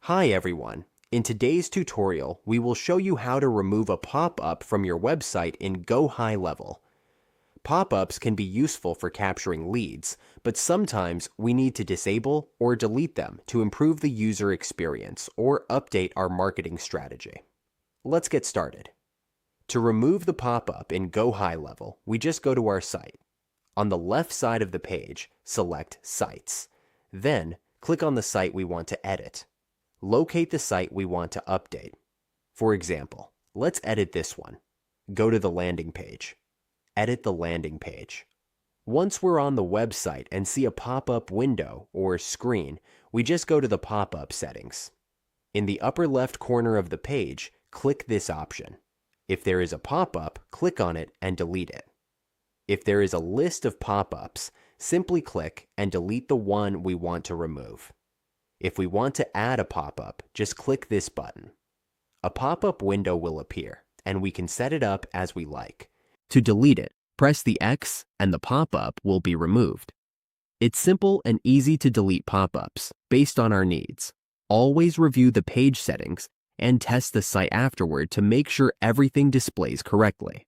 Hi everyone. In today's tutorial, we will show you how to remove a pop-up from your website in Gohighlevel. Pop-ups can be useful for capturing leads, but sometimes we need to disable or delete them to improve the user experience or update our marketing strategy. Let's get started. To remove the pop-up in Gohighlevel, we just go to our site. On the left side of the page, select Sites. Then, click on the site we want to edit. Locate the site we want to update. For example, let's edit this one. Go to the landing page. Edit the landing page. Once we're on the website and see a pop-up window or screen, we just go to the pop-up settings. In the upper left corner of the page, click this option. If there is a pop-up, click on it and delete it. If there is a list of pop-ups, simply click and delete the one we want to remove. If we want to add a pop-up, just click this button. A pop-up window will appear, and we can set it up as we like. To delete it, press the X and the pop-up will be removed. It's simple and easy to delete pop-ups based on our needs. Always review the page settings and test the site afterward to make sure everything displays correctly.